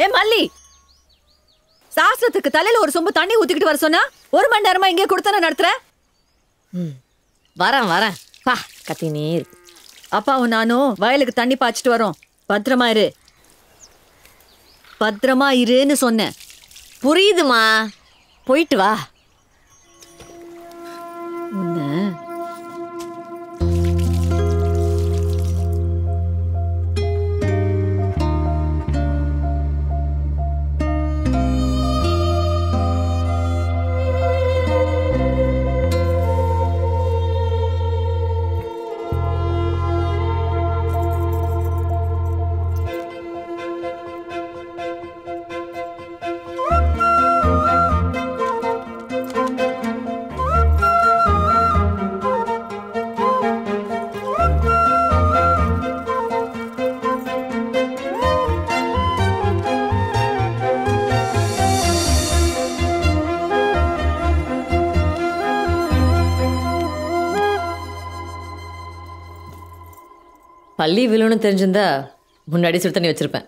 ஏ மல்லி, சாஸ்திரத்துக்கு தலையில ஒரு சொம்பு தண்ணி ஊத்திக்கிட்டு வர சொன்னா 1 மணி நேரமா இங்கே கொடுத்தன நடத்துற. வரேன் பா கத்தினே இருக்கு. அப்பாவும் நானும் வயலுக்கு தண்ணி பாய்ச்சிட்டு வரோம். பத்திரமா இருன்னு சொன்னேன். புரியுதுமா, போயிட்டு வா. உன்ன பள்ளி விழுன்னு தெரிஞ்சிருந்தா முன்னாடி சுடு தண்ணி வச்சிருப்பேன்.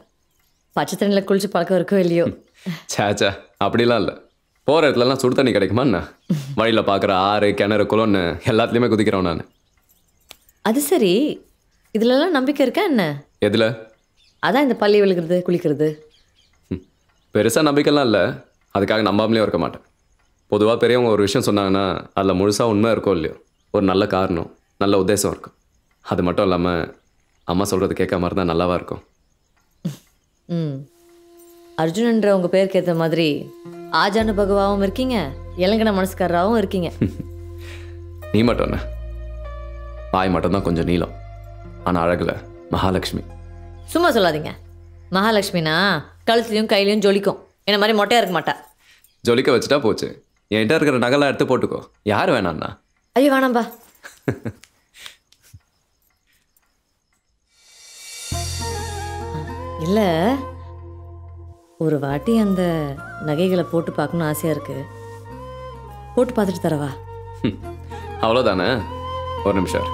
பச்சை தண்ணியில் குளிச்சு பழக்கம் இருக்கோ இல்லையோ. சேச்சா அப்படிலாம் இல்லை. போகிற இடத்துலலாம் சுடு தண்ணி கிடைக்குமா என்ன? வழியில் பார்க்குற ஆறு கிணறு குளம்னு எல்லாத்துலேயுமே குதிக்கிறோம் நான். அது சரி, இதுலலாம் நம்பிக்கை இருக்கா என்ன? எதில்? அதான் இந்த பள்ளி விழுகிறது குளிக்கிறது. பெருசாக நம்பிக்கைலாம் இல்லை. அதுக்காக நம்பாமலே இருக்க மாட்டேன். பொதுவாக பெரியவங்க ஒரு விஷயம் சொன்னாங்கன்னா அதில் முழுசாக உண்மை இருக்கோ இல்லையோ, ஒரு நல்ல காரணம் நல்ல உத்தேசம் இருக்கும். அது மட்டும் இல்லாமல் அம்மா சொல்கிறது கேட்காம இருந்தால் நல்லாவா இருக்கும். அர்ஜுனன்ற உங்கள் பேருக்கு ஏற்ற மாதிரி ஆஜானு பகவாவும் இருக்கீங்க, இளங்கன மனசுக்காரராகவும் இருக்கீங்க. நீ மட்டும் என்ன, பாய் மட்டும்தான் கொஞ்சம் நீளம், ஆனால் அழகில் மகாலட்சுமி. சும்மா சொல்லாதீங்க. மகாலட்சுமினா கழுத்துலையும் கையிலையும் ஜொலிக்கும். என்ன மாதிரி மொட்டையாக இருக்க மாட்டா. ஜொலிக்க வச்சுட்டா போச்சு. என்கிட்ட இருக்கிற நகலாம் எடுத்து போட்டுக்கோ. யார் வேணாண்ணா? ஐயோ வேணாம்பா. இல்லை, ஒரு வாட்டி அந்த நகைகளை போட்டு பார்க்கணும்னு ஆசையாக இருக்கு. போட்டு பார்த்துட்டு தரவா? அவ்வளோதானே, ஒரு நிமிஷம்.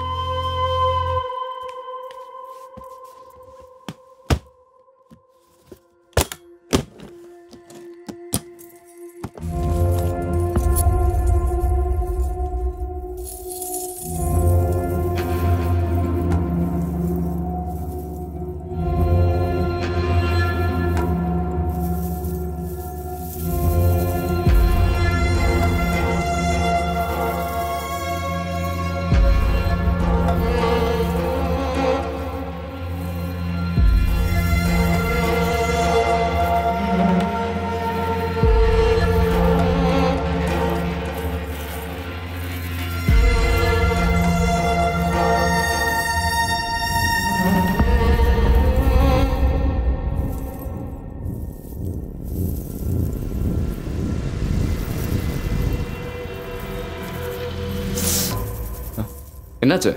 என்னாச்சு?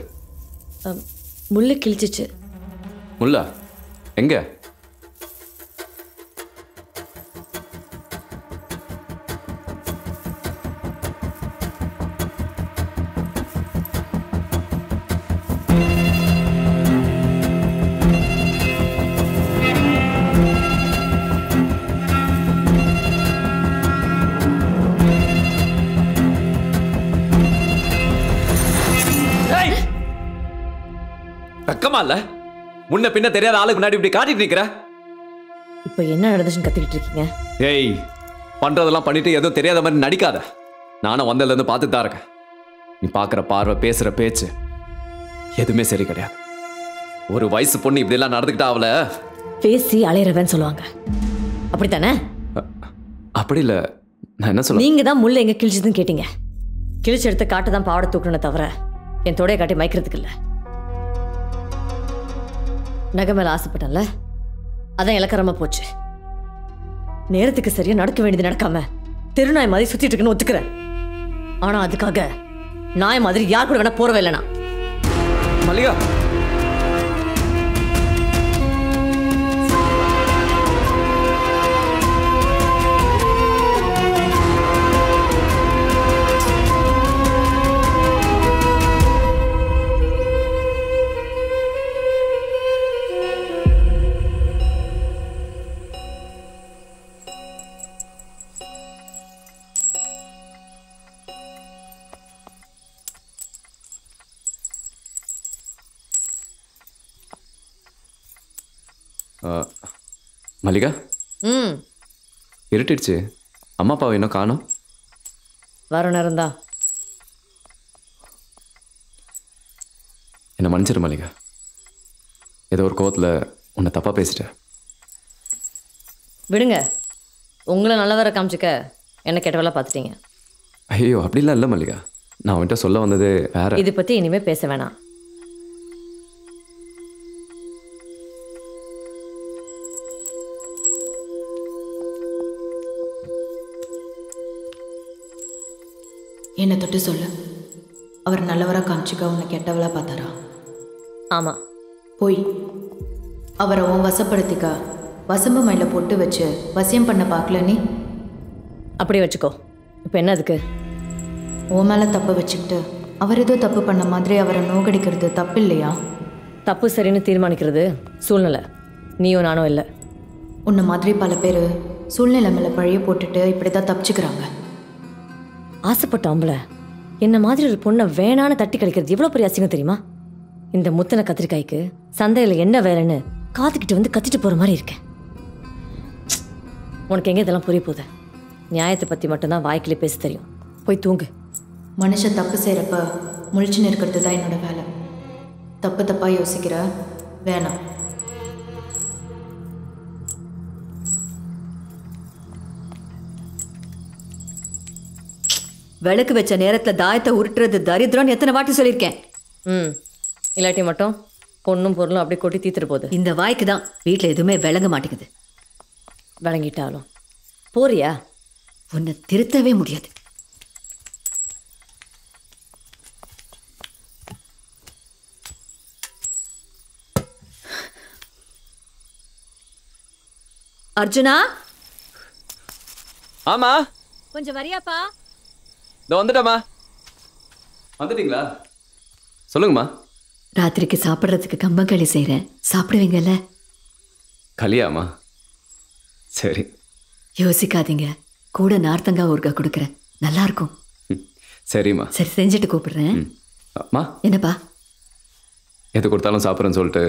முள்ளு கிழிச்சிச்சு. முள்ளா? எங்க? வெக்கமா இல்ல? முன்ன பின்ன தெரியாத ஆளுக்கு முன்னாடி இப்படி காட்டிட்டு நிக்கிற. இப்போ என்ன நடந்துச்சுன்னு கத்திக்கிட்டு இருக்கீங்க? ஏய், பண்றதெல்லாம் பண்ணிட்டு ஏதோ தெரியாத மாதிரி நடிக்காத. நானும் வந்ததுல இருந்து பார்த்துட்டு தான் இருக்கேன். நீ பார்க்குற பார்வை, பேசுற பேச்சு எதுவுமே சரி கிடையாது. ஒரு வயசு பொண்ணு இப்படி எல்லாம் நடந்துக்கிட்டா அவளை பேசி அலையறவன்னு சொல்லுவாங்க, அப்படித்தானே? அப்படி இல்லை, நான் என்ன சொல்ல. நீங்க தான் முள்ள எங்க கிழிச்சதுன்னு கேட்டீங்க. கிழிச்சு எடுத்து காட்டு தான் பாவடை தூக்கணும் தவிர என் தொடைய காட்டி மயக்கிறதுக்கு இல்லை. நகை மேல ஆசைப்பட்டேன்ல, அதான் இலக்கரமா போச்சு. நேரத்துக்கு சரியா நடக்க வேண்டியது நடக்காம தெருநாய் மாதிரி சுத்திட்டு இருக்குன்னு ஒத்துக்கிறேன். ஆனா அதுக்காக நாய் மாதிரி யார் கூட வேணா போறவே இல்லைனா. மல்லிகா, மல்லிகா ம் இருட்டிடுச்சு. அம்மா அப்பாவை இன்னும் காணோம். வர நேரம் தான். என்னை மன்னிச்சிரு மல்லிகா. ஏதோ ஒரு கோவத்தில் உன்னை தப்பாக பேசிட்டேன். விடுங்க. உங்களை நல்ல வர காமிச்சிக்க என்ன கெட்டவெல்லாம் பார்த்துட்டீங்க. ஐயோ அப்படிலாம் இல்லை மல்லிகா. நான் அவன்கிட்ட சொல்ல வந்தது வேற. இதை பற்றி இனிமேல் பேச வேணாம். என்னை தொட்டு சொல்லு. அவர் நல்லவராக காமிச்சிக்க உன்னை கெட்டவளாக பார்த்தாரா? ஆமாம். போய் அவரை உன் வசப்படுத்திக்க வசம்பு மயில பொட்டு வச்சு வசியம் பண்ண பார்க்கல நீ? அப்படியே வச்சுக்கோ. இப்போ என்ன அதுக்கு? உன் மேலே தப்பை வச்சுக்கிட்டு அவர் ஏதோ தப்பு பண்ண மாதிரி அவரை நோகடிக்கிறது தப்பு இல்லையா? தப்பு சரின்னு தீர்மானிக்கிறது சூழ்நிலை. நீயும் நானும் இல்லை. உன்னை மாதிரி பல பேர் சூழ்நிலை மேலே பழைய போட்டுட்டு இப்படி தான் தப்பிச்சுக்கிறாங்க. ஆசைப்பட்ட ஆம்பளை என்ன மாதிரி ஒரு பொண்ணை வேணான்னு தட்டி கழிக்கிறது எவ்வளோ பெரிய அசிங்கம் தெரியுமா? இந்த முத்தனை கத்திரிக்காய்க்கு சந்தையில் என்ன வேலைன்னு காத்துக்கிட்டு வந்து கத்திட்டு போகிற மாதிரி இருக்கேன். உனக்கு எங்கே இதெல்லாம் புரிய போகுது? நியாயத்தை பற்றி மட்டும்தான் வாய்க்கிலே பேச தெரியும். போய் தூங்கு. மனுஷன் தப்பு செய்கிறப்ப முழிச்சுன்னு இருக்கிறது தான் என்னோட வேலை. தப்பு தப்பாக யோசிக்கிற வேணாம். விளக்கு வச்ச நேரத்துல தாயத்தை உருட்டுறது தரித்திரம்னு எத்தனை வாட்டி சொல்லியிருக்கேன். ம் இல்லாட்டி மட்டும் பொண்ணும் பொருளும் அப்படியே கொட்டி தீத்துட்டு போகுது. இந்த வாய்க்கு தான் வீட்டில் எதுவுமே விளங்க மாட்டேங்குது. விளங்கிட்டாலும் போறியா? உன்னை திருத்தவே முடியாது. அர்ஜுனா, ஆமா கொஞ்சம் வரியாப்பா. இதோ வந்துட்டேம்மா. வந்துட்டீங்களா? சொல்லுங்கம்மா. ராத்திரிக்கு சாப்பிட்றதுக்கு கம்பங்களி செய்கிறேன், சாப்பிடுவீங்கல்ல? கலியாம்மா? சரி. யோசிக்காதீங்க, கூட நார்த்தங்காய் ஊறுகாய் கொடுக்குறேன், நல்லா இருக்கும். சரிம்மா. சரி, செஞ்சுட்டு கூப்பிடுறேன். அம்மா என்னப்பா? எது கொடுத்தாலும் சாப்பிட்றேன்னு சொல்லிட்டு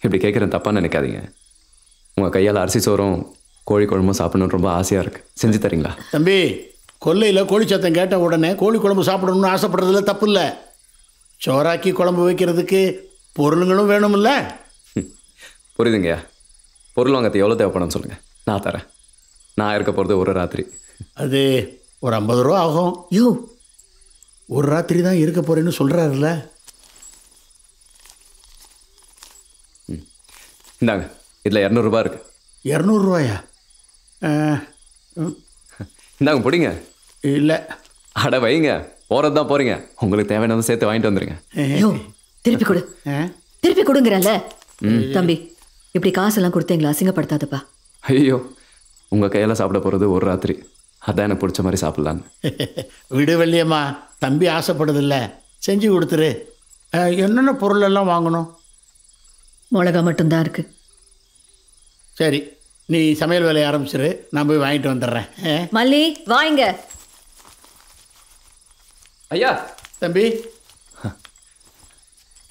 இப்படி கேட்குறேன், தப்பாக நினைக்காதீங்க. உங்கள் கையால் அரிசி சோறும் கோழி குழம்பும் சாப்பிடணுன்னு ரொம்ப ஆசையாக இருக்குது. செஞ்சு தரீங்களா? தம்பி, கொல்லையில் கோழி சத்தம் கேட்ட உடனே கோழி குழம்பு சாப்பிடணும்னு ஆசைப்படுறதுல தப்பு இல்லை. சோறாக்கி குழம்பு வைக்கிறதுக்கு பொருளுங்களும் வேணும்ல. புரியுதுங்கய்யா. பொருள் வாங்கிறது எவ்வளோ தேவைப்படும் சொல்லுங்கள், நான் தரேன். நான் இருக்க போகிறது ஒரு ராத்திரி. அது ஒரு 50 ரூபா ஆகும். யோ, ஒரு ராத்திரி தான் இருக்க போறேன்னு சொல்கிறாருல்ல. இந்தாங்க, இதில் 200 ரூபா இருக்குது. 200 ரூபாயா? இந்தாங்க பிடிங்க. இல்லை. அட வைங்க, போகிறது தான் போகிறீங்க. உங்களுக்கு தேவையானதை சேர்த்து வாங்கிட்டு வந்துடுங்க. யோ, திருப்பி கொடு. திருப்பி கொடுங்கிறல்ல. தம்பி, இப்படி காசெல்லாம் கொடுத்தீங்களா? அசிங்கப்படுத்தாதப்பா. ஐயோ, உங்கள் கையால் சாப்பிட போகிறது ஒரு ராத்திரி, அதான் எனக்கு பிடிச்ச மாதிரி சாப்பிட்லான்னு. விடு வள்ளியம்மா, தம்பி ஆசைப்படுதில்ல, செஞ்சு கொடுத்துரு. என்னென்ன பொருள் எல்லாம் வாங்கணும்? மிளகா மட்டும்தான் இருக்கு. சரி, நீ சமையல் வேலையை ஆரம்பிச்சிரு, நான் போய் வாங்கிட்டு வந்துடுறேன். மல்லி வாங்க. ஐயா. தம்பி,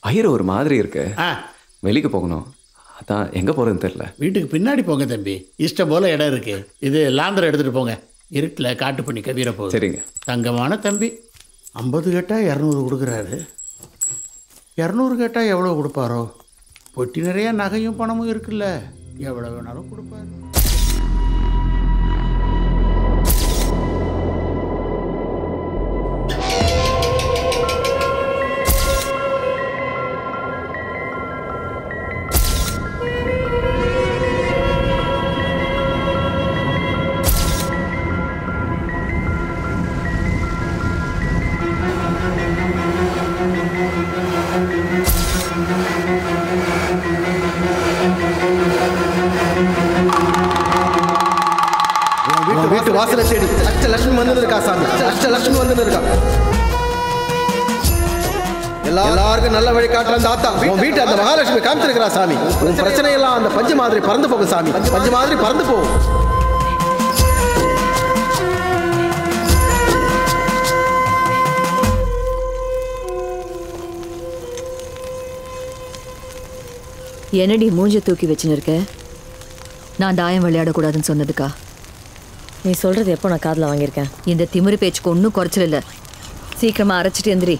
வயிறு ஒரு மாதிரி இருக்கு. ஆ, வெளிக்கு போகணும், அதான் எங்கே போகிறதுன்னு தெரில. வீட்டுக்கு பின்னாடி போங்க தம்பி, இஷ்டம் போல் இடம் இருக்கு. இது லாந்தரை எடுத்துகிட்டு போங்க, இருட்டில் காட்டு பண்ணி கவிர போகுது. சரிங்க. தங்கமான தம்பி. 50 கேட்டால் 200 கொடுக்குறாரு. 200 கேட்டால் எவ்வளோ கொடுப்பாரோ? பொட்டி நிறைய நகையும் பணமும் இருக்குல்ல, எவ்வளோ வேணாலும் கொடுப்பாரு. வீட்டு வாசலை தேடி அஷ்டலட்சுமி வந்து இருக்கா சாமி, அஷ்டலட்சுமி வந்து இருக்கா. எல்லாருக்கும் நல்ல வழி காட்டுற அந்த ஆத்தா உன் வீட்டு அந்த மகாலட்சுமி காமிச்சிருக்கிறா சாமி. உன் பிரச்சனை எல்லாம் அந்த பஞ்சு மாதிரி பறந்து போகும் சாமி, பஞ்சு மாதிரி பறந்து போகும். என்னடி மூஞ்ச தூக்கி வச்சுன்னு இருக்க? நான் தாயம் விளையாடக்கூடாதுன்னு சொன்னதுக்கா? நீ சொல்றது எப்போ நான் காதில் வாங்கியிருக்கேன்? இந்த திமிரு பேச்சுக்கு ஒன்றும் குறைச்சல் இல்லை. சீக்கிரமா அரைச்சிட்டு எந்திரி.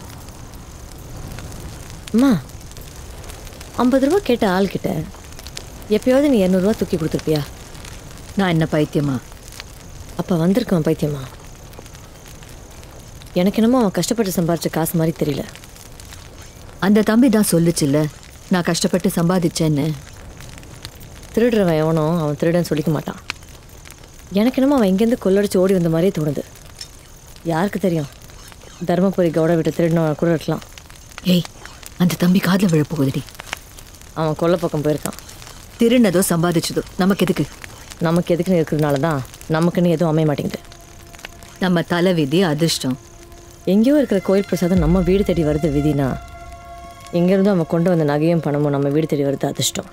அம்மா, 50 ரூபா கேட்ட ஆள்கிட்ட எப்பயாவது நீ 200 ரூபா தூக்கி கொடுத்துருப்பியா? நான் என்ன பைத்தியமா? அப்போ வந்திருக்கேன் பைத்தியமா. எனக்கு என்னமோ அவன் கஷ்டப்பட்டு சம்பாதிச்ச காசு மாதிரி தெரியல. அந்த தம்பி தான் சொல்லுச்சுல்ல நான் கஷ்டப்பட்டு சம்பாதிச்சேன்னு. திருடுறவன் எவனோ அவன் திருடன்னு சொல்லிக்க மாட்டான். எனக்கு என்னமோ அவன் இங்கேருந்து கொள்ளடிச்சு ஓடி வந்த மாதிரியே தோணுது. யாருக்கு தெரியும், தர்மபுரி கவுட விட்டு திருடினவன் கூட இருக்கலாம். ஏய், அந்த தம்பி காதில் விழப்போகுதுடி. அவன் கொல்லை பக்கம் போயிருக்கான். திருநதோ சம்பாதிச்சதோ நமக்கு எதுக்கு? நமக்கு எதுக்குன்னு இருக்கிறதுனால தான் நமக்குன்னு எதுவும் அமைய மாட்டேங்குது. நம்ம தலை விதி அதிர்ஷ்டம். எங்கேயோ இருக்கிற கோயில் பிரசாதம் நம்ம வீடு தேடி வருது விதினா, இங்கேருந்து அவன் கொண்டு வந்த நகையும் பணமும் நம்ம வீடு தேடி வருது அதிர்ஷ்டம்.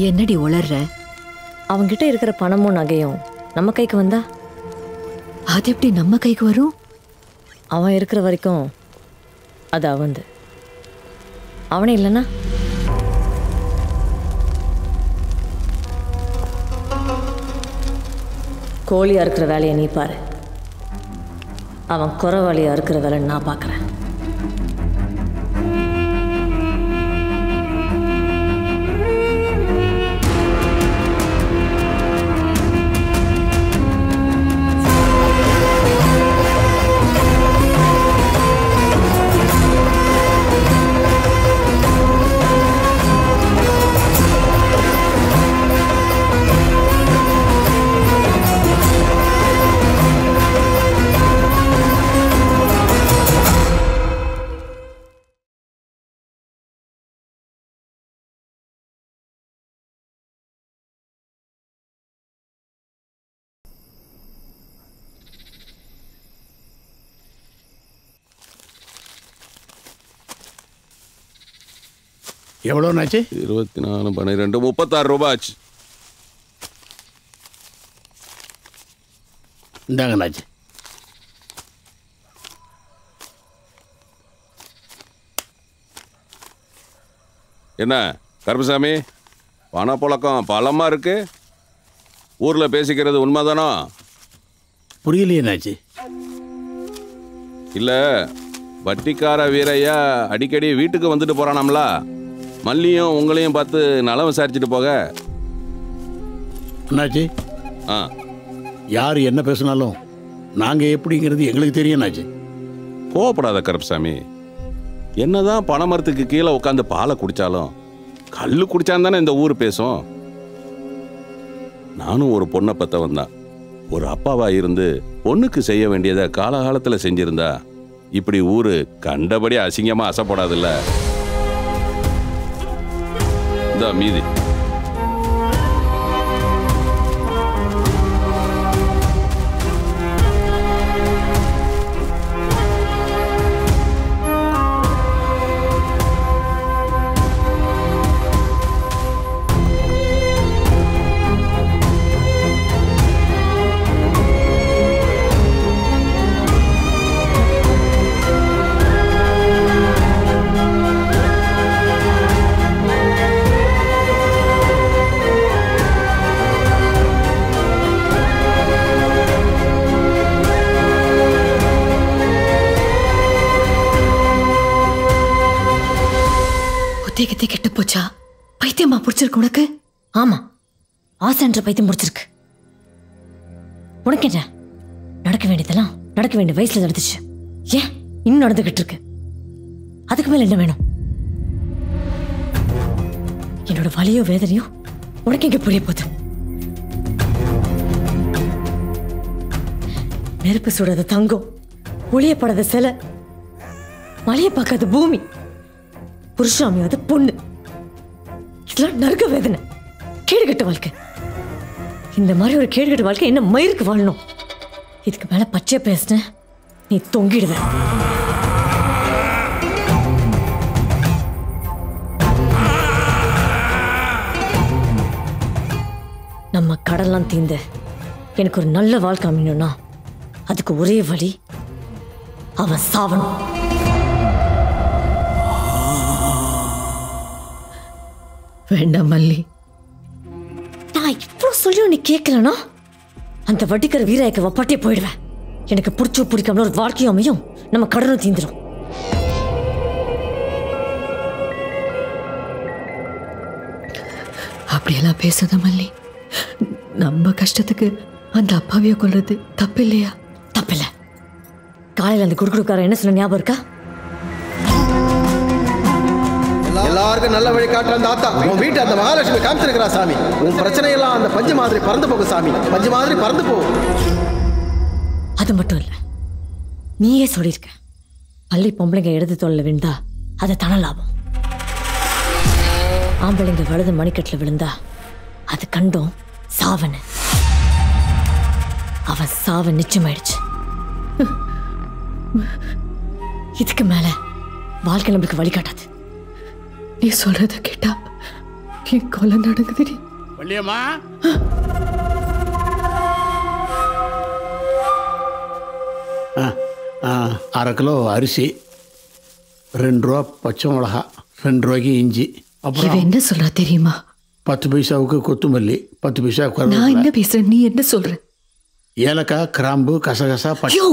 என்னடி உளர்ற? அவன்கிட்ட இருக்கிற பணமும் நகையும் நம்ம கைக்கு வந்தா அது எப்படி நம்ம கைக்கு வரும்? அவன் இருக்கிற வரைக்கும் அது அவந்து. அவனே இல்லைன்னா கோழியாக இருக்கிற வேலையை நீ பாரு, அவன் குறவாளியாக இருக்கிற வேலை நான் பார்க்குறேன். எவ்வளோனாச்சு? 24, 12, 36 ரூபாய் ஆச்சு. இந்தாங்கண்ணாச்சு. என்ன கருப்பசாமி, பணப்புழக்கம் பலமாக இருக்கு. ஊரில் பேசிக்கிறது உண்மைதானோ? புரியலையேனாச்சு. இல்லை, வட்டிக்கார வீரையா அடிக்கடி வீட்டுக்கு வந்துட்டு போகிறானாம்ல, மல்லியும் உங்களையும் பார்த்து நலம் விசாரிச்சுட்டு போக. அண்ணாச்சி, ஆ, யார் என்ன பேசினாலும் நாங்கள் எப்படிங்கிறது எங்களுக்கு தெரியும்னாச்சு. கோவப்படாத கருப்பசாமி. என்னதான் பனைமரத்துக்கு கீழே உட்காந்து பாலை குடித்தாலும் கல் குடிச்சான் தானே இந்த ஊர் பேசும். நானும் ஒரு பொண்ணை பற்ற வந்தான். ஒரு அப்பாவா இருந்து பொண்ணுக்கு செய்ய வேண்டியதை காலகாலத்தில் செஞ்சிருந்தா இப்படி ஊரு கண்டபடி அசிங்கமாக அசைப்படாதுல்ல. இந்த மீதி தேகத்தை கெட்டு போச்சா? பைத்தியமா பிடிச்சிருக்கு உனக்கு? ஆமா, ஆசைன்ற பைத்தியம் முடிச்சிருக்கு. உனக்கு என்ன? நடக்க வேண்டியதெல்லாம் நடக்க வேண்டிய வயசுல நடந்துச்சு. ஏன் இன்னும் நடந்துகிட்டு இருக்கு? அதுக்கு மேல என்ன வேணும்? என்னோட வலியோ வேதனையோ உனக்கு எங்க புரிய போகுது? நெருப்பு சுடாத தங்கம், ஒளியப்படாத சிலை, மழையை பார்க்காத பூமி, புருஷாமியாத பொண்ணு, இதெல்லாம் நரக வேதனை, கேடுகட்ட வாழ்க்கை. இந்த மாதிரி ஒரு கேடுகட்ட வாழ்க்கை என்ன மயிருக்கு வாழணும்? இதுக்கு மேல பச்சையா பேசின நீ தொங்கிடுவ. நம்ம கடல்லாம் தீர்ந்த எனக்கு ஒரு நல்ல வாழ்க்கை அமையணும்னா அதுக்கு ஒரே வழி, அவன் சாவணும். வேண்டாம் மல்லி. நான் இப்போ சொல்லியும் நீ கேட்கலனா அந்த வட்டிக்கிற வீராய்க்கு வப்பாட்டே போயிடுவேன். எனக்கு பிடிச்சோ பிடிக்காமல ஒரு வாழ்க்கையும் அமையும், நம்ம கடனும் தீந்துடும். அப்படியெல்லாம் பேசாத மல்லி. நம்ம கஷ்டத்துக்கு அந்த அப்பாவிய கொல்றது தப்பு இல்லையா? தப்பில்ல. காலையில் அந்த குடுக்குடுக்காரன் என்ன சொன்ன ஞாபகம் இருக்கா? எல்லாருக்கும் நல்ல வழி காட்டுற அந்த ஆத்தா உன் வீட்டு அந்த மகாலட்சுமி காமிச்சிருக்கிறா சாமி. உன் பிரச்சனை எல்லாம் அந்த பஞ்சு மாதிரி பறந்து போகும் சாமி. பஞ்சு மாதிரி பறந்து போகும். அது மட்டும் இல்ல, நீயே சொல்லியிருக்க பள்ளி பொம்பளைங்க இடது தோல்ல விழுந்தா அது தன லாபம், ஆம்பளைங்க வலது மணிக்கட்டில் விழுந்தா அது கண்டும் சாவனு. அவன் சாவ நிச்சயமாயிடுச்சு. இதுக்கு மேல வாழ்க்கை நம்மளுக்கு வழிகாட்டாது. நீ சொல்றத கேட்டா என் கொலை நடக்குதுடி. வள்ளியம்மா, அரை கிலோ அரிசி, 2 ரூபா பச்சை மிளகா, 2 ரூபாய்க்கு இஞ்சி, அப்புறம் என்ன சொல்றா தெரியுமா? 10 பைசாவுக்கு கொத்துமல்லி, 10 பைசா நான் என்ன பேசுறேன், நீ என்ன சொல்ற? ஏலக்காய், கிராம்பு, கசகசா, ஐயோ,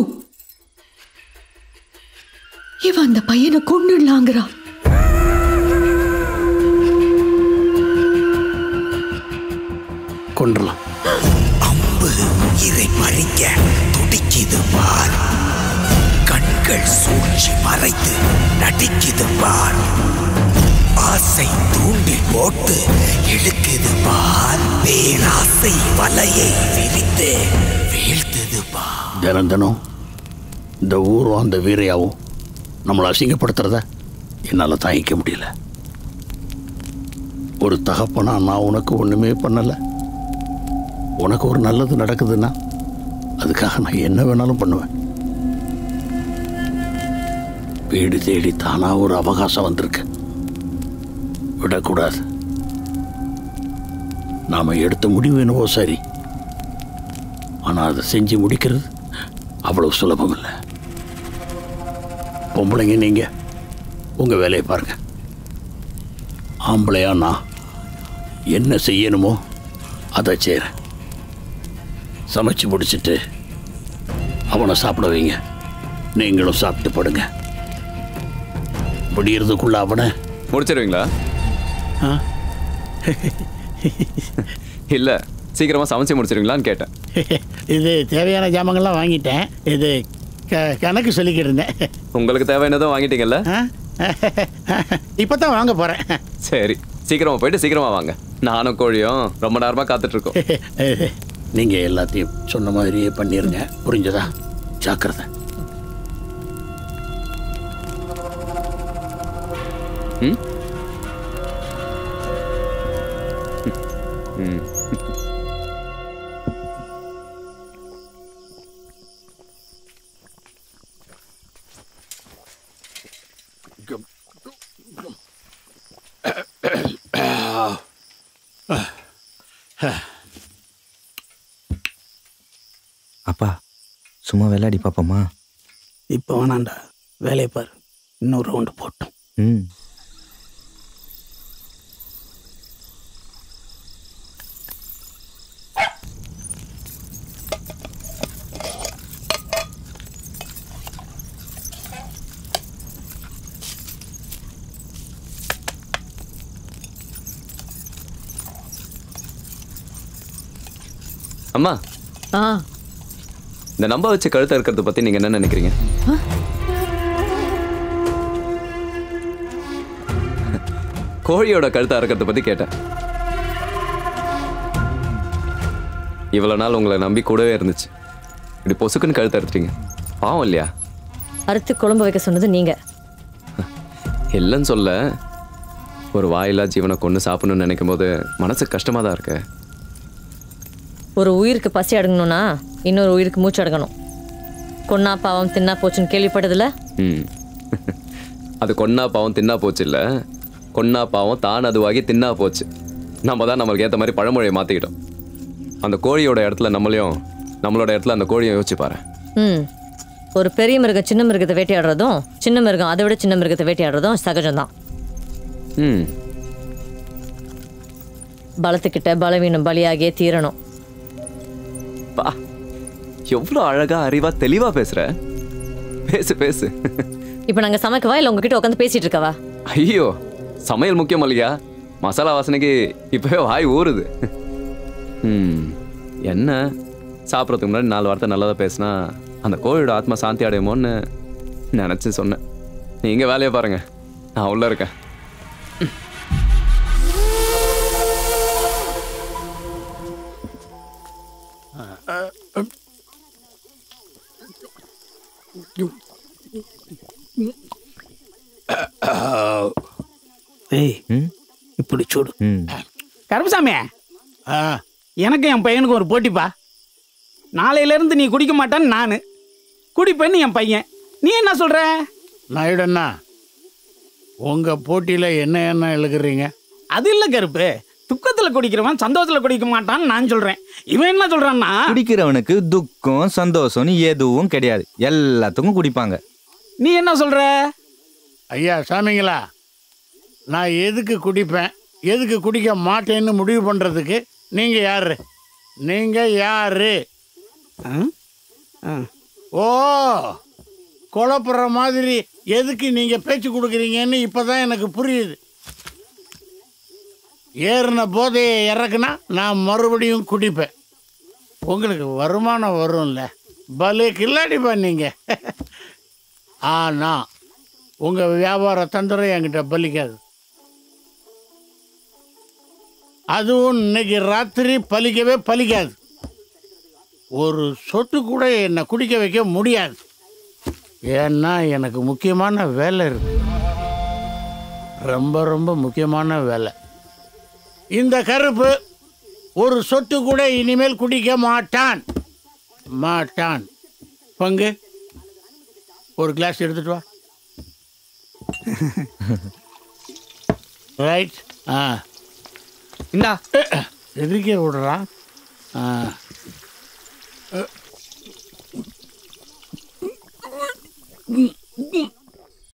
இவன் அந்த பையனை கொன்னுடலாங்கிறான். கொன்றலாம். அம்பு இதை மறிக்க துடிக்குது பார், கண்கள் சூழ்ச்சி மறைத்து நடிக்குது பார், ஆசை தூண்டி போட்டு இழுக்குது பார், பேராசை வலையை விரித்து வீழ்த்துது பார். தினம் தினம் இந்த ஊரும் அந்த வீரையாவும் நம்மளை அசிங்கப்படுத்துறத என்னால் தாங்கிக்க முடியல. ஒரு தகப்பனா நான் உனக்கு ஒன்றுமே பண்ணலை. உனக்கு ஒரு நல்லது நடக்குதுன்னா அதுக்காக நான் என்ன வேணாலும் பண்ணுவேன். வீடு தேடி தானா ஒரு அவகாசம் வந்திருக்கு, விடக்கூடாது. நாம எடுத்த முடிவு என்னவோ சரி, ஆனால் அதை செஞ்சு முடிக்கிறது அவ்வளவு சுலபம் இல்லை. பொம்பளைங்க நீங்க உங்க வேலையை பாருங்க. ஆம்பளையா நான் என்ன செய்யணுமோ அதை செய்கிறேன். சமைச்சு முடிச்சுட்டு அவனை சாப்பிட வைங்க, நீங்களும் சாப்பிட்டு படுங்க. முடியறதுக்குள்ள அவனை முடிச்சிருவீங்களா? இல்லை, சீக்கிரமாக சமைச்சு முடிச்சிருவீங்களான்னு கேட்டேன். இது தேவையான ஜாமங்கள்லாம் வாங்கிட்டேன். இது கணக்கு சொல்லிக்கிட்டு இருந்தேன். உங்களுக்கு தேவையானதும் வாங்கிட்டீங்கல்ல? இப்போ தான் வாங்க போகிறேன். சரி, சீக்கிரமாக போயிட்டு சீக்கிரமாக வாங்க. நானும் கோழியும் ரொம்ப நேரமாக காத்துட்ருக்கோம். நீங்கள் எல்லாத்தையும் சொன்ன மாதிரியே பண்ணிடுங்க, புரிஞ்சதா? ஜாக்கிரதை. ம் ம் அப்பா, சும்மா விளையாடி பாப்போமா? இப்போ வேணாண்டா, வேலையை பாரு. இன்னொரு ரவுண்டு போட்டோம். ம். அம்மா, இந்த நம்ப வச்சு கழுத்தை இருக்கிறத பத்தி நீங்க என்ன நினைக்கிறீங்க? கோழியோட கழுத்தை அறுக்கிறத பத்தி கேட்டேன். இவ்வளவு நாள் உங்களை நம்பி கூடவே இருந்துச்சு, இப்படி பொசுக்குன்னு கழுத்தை அறுத்துட்டீங்க. பாவம் இல்லையா? அறுத்து குழம்பு வைக்க சொன்னது நீங்க. இல்லைன்னு சொல்ல, ஒரு வாயில்லா ஜீவனை கொண்டு சாப்பிடணும்னு நினைக்கும் போது மனசு கஷ்டமா தான் இருக்கு. ஒரு உயிருக்கு பசி அடங்கணும்னா இன்னொரு உயிருக்கு மூச்சு அடங்கணும். கொன்னா பாவம் தின்னா போச்சுன்னு கேள்விப்பட்டதில்ல? அது கொன்னா பாவம் தின்னா போச்சு இல்லை, கொன்னா பாவம் தான் அதுவாகி தின்னா போச்சு. நம்ம தான் நம்மளுக்கு ஏற்ற மாதிரி பழமொழியை மாற்றிக்கிட்டோம். அந்த கோழியோட இடத்துல நம்மளையும், நம்மளோட இடத்துல அந்த கோழியை யோசிச்சு பாரு. ஒரு பெரிய மிருகம் சின்ன மிருகத்தை வேட்டையாடுறதும், சின்ன மிருகம் அதை விட சின்ன மிருகத்தை வேட்டையாடுறதும் சகஜம்தான். பலத்துக்கிட்ட பலவீனம் பலியாகியே தீரணும். பா எவ்வளோ அழகா அறிவா தெளிவா பேசுற. பேசு பேசு. இப்போ நாங்கள் சமைக்கவா இல்லை உங்ககிட்ட உட்காந்து பேசிட்டு இருக்கவா? ஐயோ சமையல் முக்கியம் இல்லையா? மசாலா வாசனைக்கு இப்பவே வாய் ஊறுது. என்ன சாப்பிட்றதுக்கு முன்னாடி 4 வார்த்தை நல்லதாக பேசினா அந்த கோழியோட ஆத்மா சாந்தி அடையுமோன்னு நினச்சி சொன்னேன். நீங்கள் வேலையை பாருங்க, நான் உள்ள இருக்கேன். இப்படி சூடு. கருப்பசாமி, எனக்கு என் பையனுக்கு ஒரு போட்டிப்பா. நாளையிலேருந்து நீ குடிக்க மாட்டான்னு நான், குடிப்பேன்னு என் பையன். நீ என்ன சொல்ற? நாயுடண்ணா, உங்க போட்டியில என்ன எழுதுறீங்க? அது இல்லை கருப்பு, துக்கத்தில் குடிக்கிறவன் சந்தோஷத்தில் குடிக்க மாட்டான்னு நான் சொல்றேன். இவன் என்ன சொல்றான்னா, குடிக்கிறவனுக்கு துக்கம் சந்தோஷம்னு எதுவும் கிடையாது, எல்லாத்துக்கும் குடிப்பாங்க. நீ என்ன சொல்ற? ஐயா சாமிங்களா, நான் எதுக்கு குடிப்பேன் எதுக்கு குடிக்க மாட்டேன்னு முடிவு பண்றதுக்கு நீங்க யாரு? நீங்க யாரு? ஓ, குழப்புற மாதிரி எதுக்கு நீங்க பேச்சு கொடுக்குறீங்கன்னு இப்பதான் எனக்கு புரியுது. ஏறின போதையை இறக்குனா நான் மறுபடியும் குடிப்பேன். உங்களுக்கு வருமானம் வரும்ல, பலே கில்லாடிப்பா நீங்க. ஆனா உங்க வியாபார தந்திரம் என்கிட்ட பலிக்காது. அதுவும் இன்னைக்கு ராத்திரி பலிக்காது. ஒரு சொட்டு கூட என்னை குடிக்க வைக்க முடியாது. ஏன்னா எனக்கு முக்கியமான வேலை இருக்கு, ரொம்ப ரொம்ப முக்கியமான வேலை. இந்த கருப்பு ஒரு சொட்டு கூட இனிமேல் குடிக்க மாட்டான். பங்கு ஒரு கிளாஸ் எடுத்துட்டு வா. ரைட். இந்தா எதுக்கே விடுறா?